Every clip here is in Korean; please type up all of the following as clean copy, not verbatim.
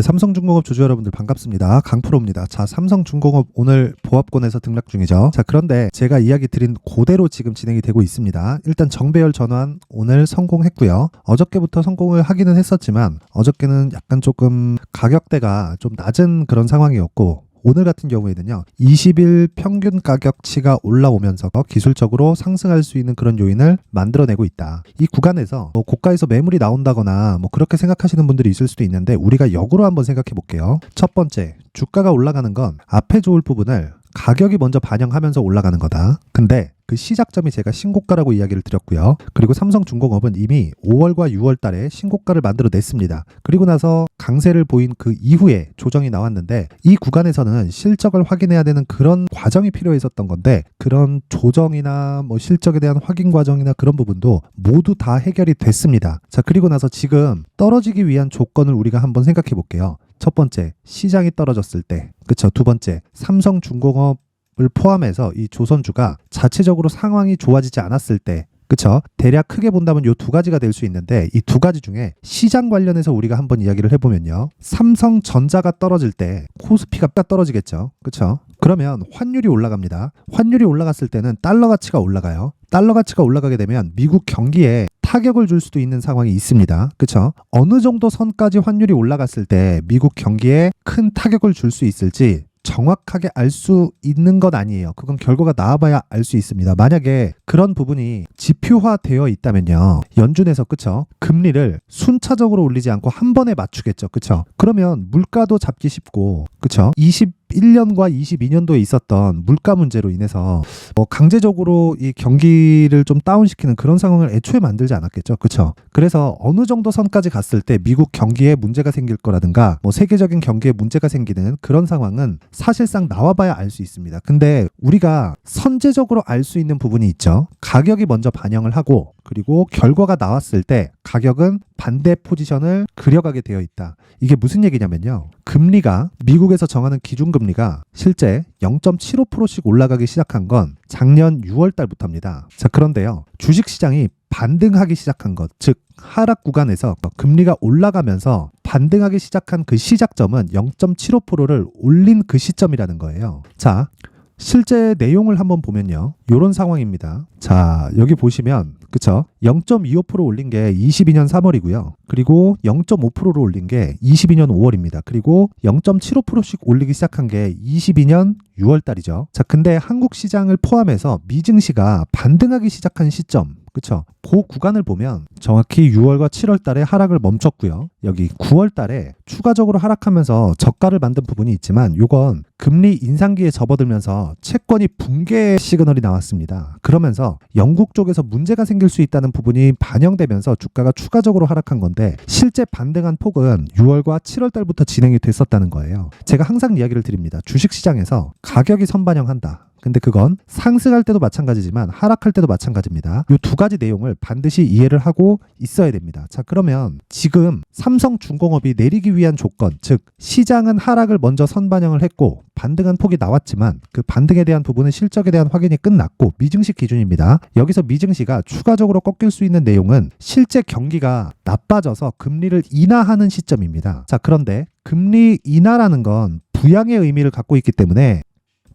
삼성중공업 주주 여러분들 반갑습니다. 강프로입니다. 자, 삼성중공업 오늘 보합권에서 등락 중이죠. 자, 그런데 제가 이야기 드린 그대로 지금 진행이 되고 있습니다. 일단 정배열 전환 오늘 성공했고요. 어저께부터 성공을 하기는 했었지만 어저께는 약간 조금 가격대가 좀 낮은 그런 상황이었고, 오늘 같은 경우에는요 20일 평균 가격치가 올라오면서 기술적으로 상승할 수 있는 그런 요인을 만들어내고 있다. 이 구간에서 고가에서 매물이 나온다거나 그렇게 생각하시는 분들이 있을 수도 있는데, 우리가 역으로 한번 생각해 볼게요. 첫 번째, 주가가 올라가는 건 앞에 좋을 부분을 가격이 먼저 반영하면서 올라가는 거다. 근데 그 시작점이 제가 신고가라고 이야기를 드렸고요. 그리고 삼성중공업은 이미 5월과 6월 달에 신고가를 만들어냈습니다. 그리고 나서 강세를 보인 그 이후에 조정이 나왔는데, 이 구간에서는 실적을 확인해야 되는 그런 과정이 필요했었던 건데, 그런 조정이나 실적에 대한 확인 과정이나 그런 부분도 모두 다 해결이 됐습니다. 자, 그리고 나서 지금 떨어지기 위한 조건을 우리가 한번 생각해 볼게요. 첫 번째, 시장이 떨어졌을 때, 그쵸? 두 번째, 삼성중공업을 포함해서 이 조선주가 자체적으로 상황이 좋아지지 않았을 때, 그쵸? 대략 크게 본다면 이 두 가지가 될 수 있는데, 이 두 가지 중에 시장 관련해서 우리가 한번 이야기를 해보면요, 삼성전자가 떨어질 때 코스피가 떨어지겠죠, 그쵸? 그러면 환율이 올라갑니다. 환율이 올라갔을 때는 달러 가치가 올라가요. 달러 가치가 올라가게 되면 미국 경기에 타격을 줄 수도 있는 상황이 있습니다. 그쵸? 어느 정도 선까지 환율이 올라갔을 때 미국 경기에 큰 타격을 줄 수 있을지 정확하게 알 수 있는 건 아니에요. 그건 결과가 나와봐야 알 수 있습니다. 만약에 그런 부분이 지표화되어 있다면요, 연준에서, 그쵸? 금리를 순차적으로 올리지 않고 한 번에 맞추겠죠. 그쵸? 그러면 물가도 잡기 쉽고, 그쵸? 21년과 22년도에 있었던 물가 문제로 인해서 강제적으로 이 경기를 좀 다운시키는 그런 상황을 애초에 만들지 않았겠죠. 그쵸? 그래서 어느 정도 선까지 갔을 때 미국 경기에 문제가 생길 거라든가 세계적인 경기에 문제가 생기는 그런 상황은 사실상 나와봐야 알 수 있습니다. 근데 우리가 선제적으로 알 수 있는 부분이 있죠. 가격이 먼저 반영을 하고, 그리고 결과가 나왔을 때 가격은 반대 포지션을 그려가게 되어 있다. 이게 무슨 얘기냐면요, 금리가, 미국에서 정하는 기준금리가 실제 0.75%씩 올라가기 시작한 건 작년 6월 달부터입니다. 자, 그런데요, 주식시장이 반등하기 시작한 것, 즉 하락 구간에서 금리가 올라가면서 반등하기 시작한 그 시작점은 0.75%를 올린 그 시점이라는 거예요. 자, 실제 내용을 한번 보면요, 이런 상황입니다. 자, 여기 보시면, 그쵸? 0.25% 올린 게 22년 3월이고요. 그리고 0.5%로 올린 게 22년 5월입니다. 그리고 0.75%씩 올리기 시작한 게 22년 6월 달이죠. 자, 근데 한국 시장을 포함해서 미증시가 반등하기 시작한 시점, 그쵸? 그 구간을 보면 정확히 6월과 7월 달에 하락을 멈췄고요. 여기 9월 달에 추가적으로 하락하면서 저가를 만든 부분이 있지만, 요건 금리 인상기에 접어들면서 채권이 붕괴 시그널이 나왔습니다. 그러면서 영국 쪽에서 문제가 생길 수 있다는 부분이 반영되면서 주가가 추가적으로 하락한 건데, 실제 반등한 폭은 6월과 7월 달부터 진행이 됐었다는 거예요. 제가 항상 이야기를 드립니다. 주식시장에서 가격이 선반영한다. 근데 그건 상승할 때도 마찬가지지만 하락할 때도 마찬가지입니다. 이 두 가지 내용을 반드시 이해를 하고 있어야 됩니다. 자, 그러면 지금 삼성중공업이 내리기 위한 조건, 즉 시장은 하락을 먼저 선반영을 했고 반등한 폭이 나왔지만, 그 반등에 대한 부분은 실적에 대한 확인이 끝났고 미증시 기준입니다. 여기서 미증시가 추가적으로 꺾일 수 있는 내용은 실제 경기가 나빠져서 금리를 인하하는 시점입니다. 자, 그런데 금리 인하라는 건 부양의 의미를 갖고 있기 때문에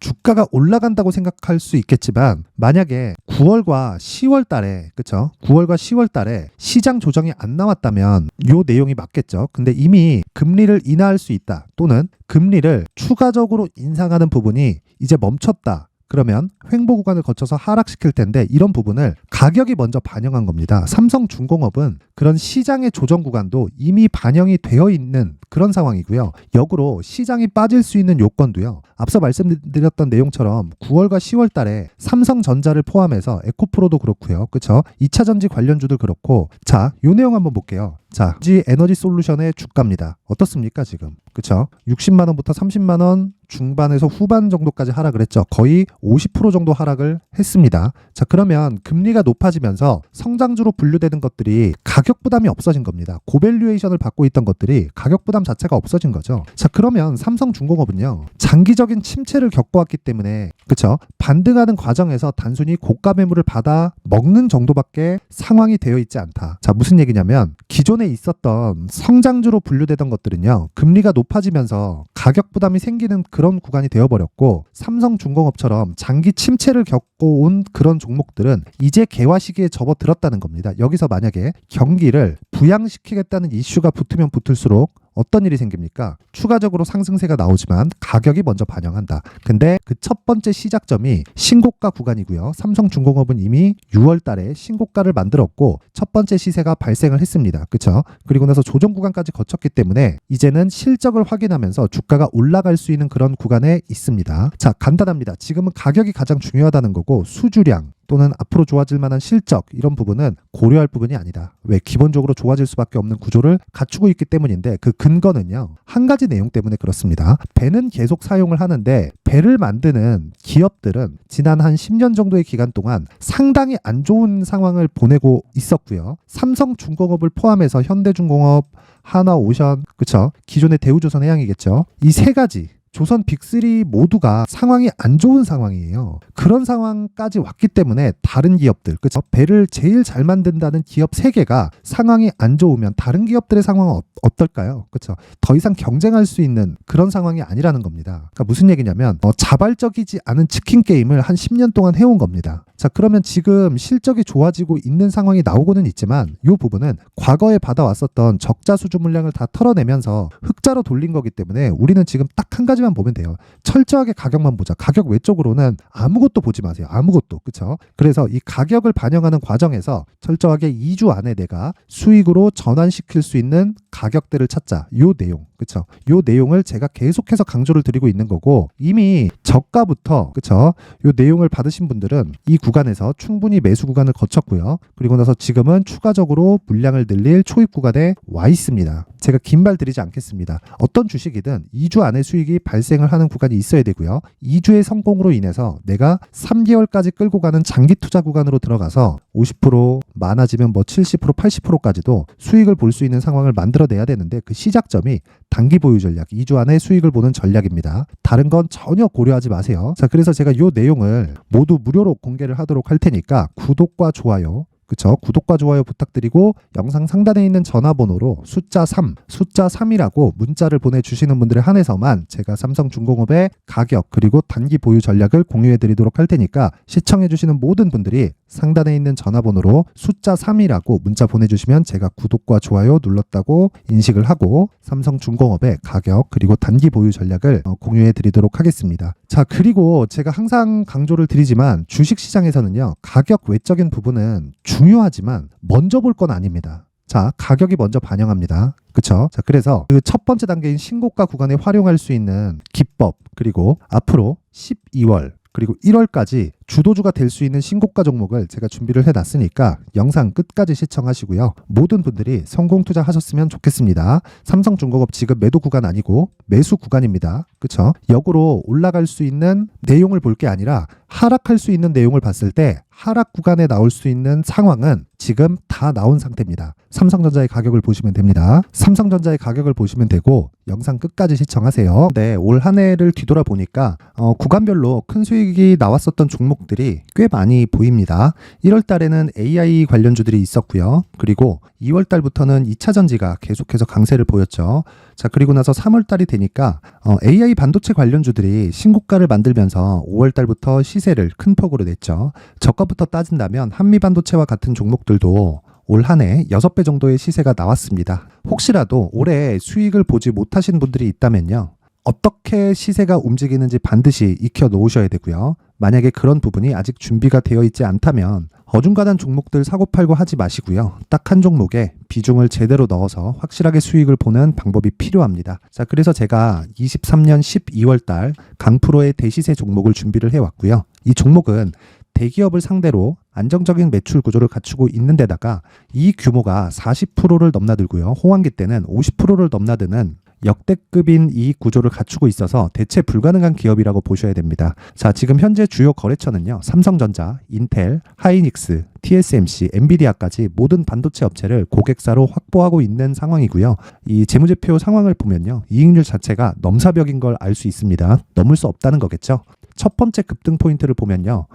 주가가 올라간다고 생각할 수 있겠지만, 만약에 9월과 10월 달에, 그쵸? 9월과 10월 달에 시장 조정이 안 나왔다면 요 내용이 맞겠죠. 근데 이미 금리를 인하할 수 있다, 또는 금리를 추가적으로 인상하는 부분이 이제 멈췄다. 그러면 횡보 구간을 거쳐서 하락시킬 텐데, 이런 부분을 가격이 먼저 반영한 겁니다. 삼성중공업은 그런 시장의 조정 구간도 이미 반영이 되어 있는 그런 상황이고요. 역으로 시장이 빠질 수 있는 요건도요, 앞서 말씀드렸던 내용처럼 9월과 10월 달에 삼성전자를 포함해서 에코프로도 그렇고요. 그쵸? 2차전지 관련주도 그렇고. 자, 요 내용 한번 볼게요. 자, 에너지솔루션의 주가입니다. 어떻습니까 지금? 그쵸? 60만원부터 30만원 중반에서 후반 정도까지 하락을 했죠. 거의 50% 정도 하락을 했습니다. 자, 그러면 금리가 높아지면서 성장주로 분류되는 것들이 가격 부담이 없어진 겁니다. 고밸류에이션을 받고 있던 것들이 가격 부담 자체가 없어진 거죠. 자, 그러면 삼성중공업은요, 장기적인 침체를 겪어왔기 때문에, 그쵸? 반등하는 과정에서 단순히 고가 매물을 받아 먹는 정도밖에 상황이 되어 있지 않다. 자, 무슨 얘기냐면 기존에 있었던 성장주로 분류되던 것들은요, 금리가 높아지면서 가격 부담이 생기는 그런 구간이 되어버렸고, 삼성중공업처럼 장기 침체를 겪고 온 그런 종목들은 이제 개화 시기에 접어들었다는 겁니다. 여기서 만약에 경기를 부양시키겠다는 이슈가 붙으면 붙을수록 어떤 일이 생깁니까? 추가적으로 상승세가 나오지만 가격이 먼저 반영한다. 근데 그 첫 번째 시작점이 신고가 구간이고요. 삼성중공업은 이미 6월 달에 신고가를 만들었고 첫 번째 시세가 발생을 했습니다. 그렇죠? 그리고 나서 조정 구간까지 거쳤기 때문에 이제는 실적을 확인하면서 주가가 올라갈 수 있는 그런 구간에 있습니다. 자, 간단합니다. 지금은 가격이 가장 중요하다는 거고 수주량 또는 앞으로 좋아질 만한 실적 이런 부분은 고려할 부분이 아니다. 왜? 기본적으로 좋아질 수밖에 없는 구조를 갖추고 있기 때문인데 그 근거는요. 한 가지 내용 때문에 그렇습니다. 배는 계속 사용을 하는데 배를 만드는 기업들은 지난 한 10년 정도의 기간 동안 상당히 안 좋은 상황을 보내고 있었고요. 삼성중공업을 포함해서 현대중공업, 한화오션, 그쵸? 기존의 대우조선해양이겠죠. 이 세 가지 조선 빅3 모두가 상황이 안 좋은 상황이에요. 그런 상황까지 왔기 때문에 다른 기업들, 그쵸? 배를 제일 잘 만든다는 기업 3개가 상황이 안 좋으면 다른 기업들의 상황은 어떨까요? 그쵸? 더 이상 경쟁할 수 있는 그런 상황이 아니라는 겁니다. 그러니까 무슨 얘기냐면 자발적이지 않은 치킨 게임을 한 10년 동안 해온 겁니다. 자, 그러면 지금 실적이 좋아지고 있는 상황이 나오고는 있지만 이 부분은 과거에 받아왔었던 적자 수주 물량을 다 털어내면서 흑자로 돌린 거기 때문에 우리는 지금 딱 한 가지만 보면 돼요. 철저하게 가격만 보자. 가격 외적으로는 아무것도 보지 마세요. 아무것도. 그렇죠? 그래서 이 가격을 반영하는 과정에서 철저하게 2주 안에 내가 수익으로 전환시킬 수 있는 가격대를 찾자. 요 내용. 그렇죠? 요 내용을 제가 계속해서 강조를 드리고 있는 거고 이미 저가부터 그렇죠? 요 내용을 받으신 분들은 이 구간에서 충분히 매수 구간을 거쳤고요. 그리고 나서 지금은 추가적으로 물량을 늘릴 초입 구간에 와 있습니다. 제가 긴 말 드리지 않겠습니다. 어떤 주식이든 2주 안에 수익이 발생을 하는 구간이 있어야 되고요. 2주의 성공으로 인해서 내가 3개월까지 끌고 가는 장기 투자 구간으로 들어가서 50% 많아지면 뭐 70%, 80%까지도 수익을 볼 수 있는 상황을 만들어내야 되는데 그 시작점이 단기 보유 전략, 2주 안에 수익을 보는 전략입니다. 다른 건 전혀 고려하지 마세요. 자, 그래서 제가 이 내용을 모두 무료로 공개를 하도록 할 테니까 구독과 좋아요, 그쵸? 구독과 좋아요 부탁드리고 영상 상단에 있는 전화번호로 숫자 3이라고 문자를 보내주시는 분들에 한해서만 제가 삼성중공업의 가격 그리고 단기 보유 전략을 공유해 드리도록 할 테니까 시청해 주시는 모든 분들이 상단에 있는 전화번호로 숫자 3이라고 문자 보내주시면 제가 구독과 좋아요 눌렀다고 인식을 하고 삼성중공업의 가격 그리고 단기 보유 전략을 공유해 드리도록 하겠습니다. 자, 그리고 제가 항상 강조를 드리지만 주식시장에서는요. 가격 외적인 부분은 중요하지만 먼저 볼 건 아닙니다. 자, 가격이 먼저 반영합니다. 그쵸? 자, 그래서 그 첫 번째 단계인 신고가 구간에 활용할 수 있는 기법 그리고 앞으로 12월 그리고 1월까지 주도주가 될 수 있는 신고가 종목을 제가 준비를 해놨으니까 영상 끝까지 시청하시고요. 모든 분들이 성공 투자하셨으면 좋겠습니다. 삼성중공업 지금 매도 구간 아니고 매수 구간입니다. 그쵸? 역으로 올라갈 수 있는 내용을 볼 게 아니라 하락할 수 있는 내용을 봤을 때 하락 구간에 나올 수 있는 상황은 지금 다 나온 상태입니다. 삼성전자의 가격을 보시면 됩니다. 삼성전자의 가격을 보시면 되고 영상 끝까지 시청하세요. 네, 올 한 해를 뒤돌아보니까 구간별로 큰 수익이 나왔었던 종목들이 꽤 많이 보입니다. 1월 달에는 AI 관련주들이 있었고요. 그리고 2월 달부터는 2차 전지가 계속해서 강세를 보였죠. 자, 그리고 나서 3월 달이 되니까 AI 반도체 관련주들이 신고가를 만들면서 5월 달부터 시세를 큰 폭으로 냈죠. 저가부터 따진다면 한미반도체와 같은 종목들도 올 한 해 6배 정도의 시세가 나왔습니다. 혹시라도 올해 수익을 보지 못하신 분들이 있다면요. 어떻게 시세가 움직이는지 반드시 익혀 놓으셔야 되고요. 만약에 그런 부분이 아직 준비가 되어 있지 않다면 어중간한 종목들 사고팔고 하지 마시고요. 딱 한 종목에 비중을 제대로 넣어서 확실하게 수익을 보는 방법이 필요합니다. 자, 그래서 제가 23년 12월 달 강프로의 대시세 종목을 준비를 해왔고요. 이 종목은 대기업을 상대로 안정적인 매출 구조를 갖추고 있는 데다가 이 규모가 40%를 넘나들고요. 호황기 때는 50%를 넘나드는 역대급인 이익 구조를 갖추고 있어서 대체 불가능한 기업이라고 보셔야 됩니다. 자, 지금 현재 주요 거래처는요. 삼성전자, 인텔, 하이닉스, TSMC, 엔비디아까지 모든 반도체 업체를 고객사로 확보하고 있는 상황이고요. 이 재무제표 상황을 보면요. 이익률 자체가 넘사벽인 걸 알 수 있습니다. 넘을 수 없다는 거겠죠. 첫 번째 급등 포인트를 보면요.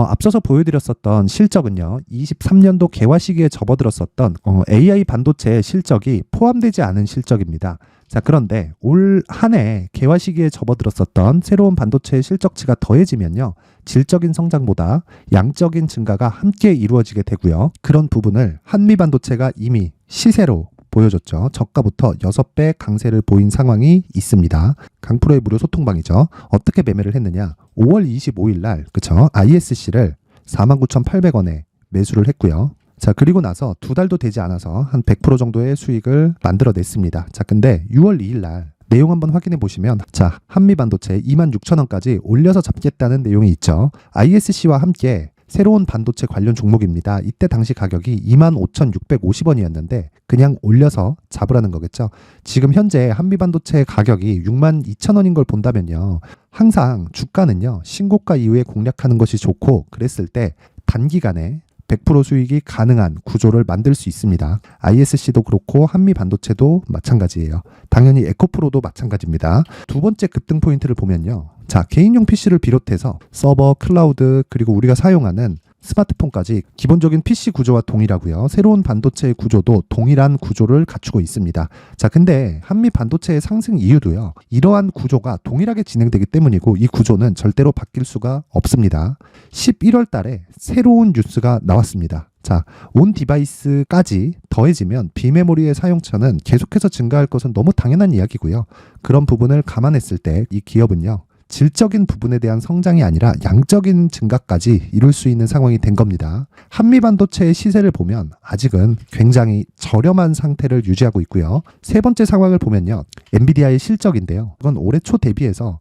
앞서서 보여드렸었던 실적은요. 23년도 개화 시기에 접어들었었던 AI 반도체의 실적이 포함되지 않은 실적입니다. 자, 그런데 올 한 해 개화 시기에 접어들었었던 새로운 반도체의 실적치가 더해지면요. 질적인 성장보다 양적인 증가가 함께 이루어지게 되고요. 그런 부분을 한미반도체가 이미 시세로 보여줬죠. 저가부터 6배 강세를 보인 상황이 있습니다. 강프로의 무료 소통방이죠. 어떻게 매매를 했느냐. 5월 25일 날 그쵸? ISC를 49,800원에 매수를 했고요. 자, 그리고 나서 2달도 되지 않아서 한 100% 정도의 수익을 만들어냈습니다. 자, 근데 6월 2일 날 내용 한번 확인해 보시면 자, 한미반도체 26,000원까지 올려서 잡겠다는 내용이 있죠. ISC와 함께 새로운 반도체 관련 종목입니다. 이때 당시 가격이 25,650원이었는데 그냥 올려서 잡으라는 거겠죠. 지금 현재 한미반도체 가격이 62,000원인 걸 본다면요. 항상 주가는요. 신고가 이후에 공략하는 것이 좋고 그랬을 때 단기간에 100% 수익이 가능한 구조를 만들 수 있습니다. ISC도 그렇고 한미반도체도 마찬가지예요. 당연히 에코프로도 마찬가지입니다. 두 번째 급등 포인트를 보면요. 자, 개인용 PC를 비롯해서 서버, 클라우드, 그리고 우리가 사용하는 스마트폰까지 기본적인 PC 구조와 동일하고요. 새로운 반도체의 구조도 동일한 구조를 갖추고 있습니다. 자, 근데 한미 반도체의 상승 이유도요. 이러한 구조가 동일하게 진행되기 때문이고 이 구조는 절대로 바뀔 수가 없습니다. 11월 달에 새로운 뉴스가 나왔습니다. 자, 온 디바이스까지 더해지면 비메모리의 사용처는 계속해서 증가할 것은 너무 당연한 이야기고요. 그런 부분을 감안했을 때 이 기업은요. 질적인 부분에 대한 성장이 아니라 양적인 증가까지 이룰 수 있는 상황이 된 겁니다. 한미반도체의 시세를 보면 아직은 굉장히 저렴한 상태를 유지하고 있고요. 세 번째 상황을 보면요. 엔비디아의 실적인데요. 그건 올해 초 대비해서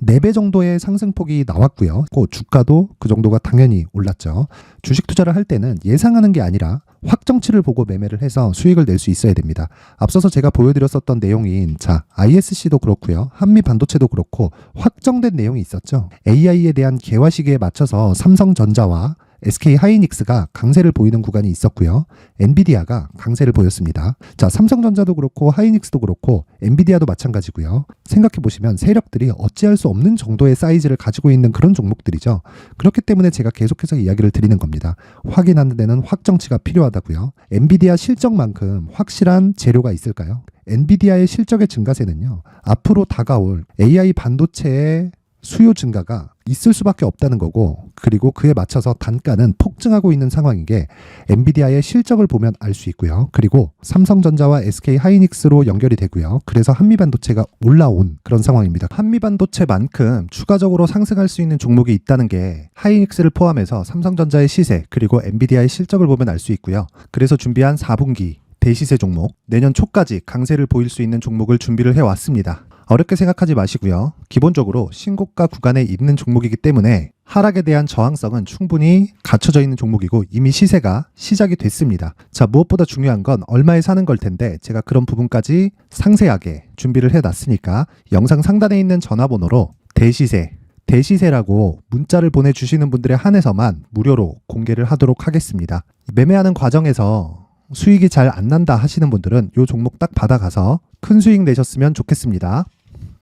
4배 정도의 상승폭이 나왔고요. 주가도 그 정도가 당연히 올랐죠. 주식 투자를 할 때는 예상하는 게 아니라 확정치를 보고 매매를 해서 수익을 낼 수 있어야 됩니다. 앞서서 제가 보여드렸었던 내용인 자, ISC도 그렇고요. 한미 반도체도 그렇고 확정된 내용이 있었죠. AI에 대한 개화 시기에 맞춰서 삼성전자와 SK 하이닉스가 강세를 보이는 구간이 있었고요. 엔비디아가 강세를 보였습니다. 자, 삼성전자도 그렇고 하이닉스도 그렇고 엔비디아도 마찬가지고요. 생각해 보시면 세력들이 어찌할 수 없는 정도의 사이즈를 가지고 있는 그런 종목들이죠. 그렇기 때문에 제가 계속해서 이야기를 드리는 겁니다. 확인하는 데는 확정치가 필요하다고요. 엔비디아 실적만큼 확실한 재료가 있을까요? 엔비디아의 실적의 증가세는요. 앞으로 다가올 AI 반도체의 수요 증가가 있을 수밖에 없다는 거고 그리고 그에 맞춰서 단가는 폭증하고 있는 상황인 게 엔비디아의 실적을 보면 알 수 있고요. 그리고 삼성전자와 SK 하이닉스로 연결이 되고요. 그래서 한미반도체가 올라온 그런 상황입니다. 한미반도체만큼 추가적으로 상승할 수 있는 종목이 있다는 게 하이닉스를 포함해서 삼성전자의 시세 그리고 엔비디아의 실적을 보면 알 수 있고요. 그래서 준비한 4분기 대시세 종목 내년 초까지 강세를 보일 수 있는 종목을 준비를 해왔습니다. 어렵게 생각하지 마시고요. 기본적으로 신고가 구간에 있는 종목이기 때문에 하락에 대한 저항성은 충분히 갖춰져 있는 종목이고 이미 시세가 시작이 됐습니다. 자, 무엇보다 중요한 건 얼마에 사는 걸 텐데 제가 그런 부분까지 상세하게 준비를 해놨으니까 영상 상단에 있는 전화번호로 대시세라고 문자를 보내주시는 분들에 한해서만 무료로 공개를 하도록 하겠습니다. 매매하는 과정에서 수익이 잘 안 난다 하시는 분들은 이 종목 딱 받아가서 큰 수익 내셨으면 좋겠습니다.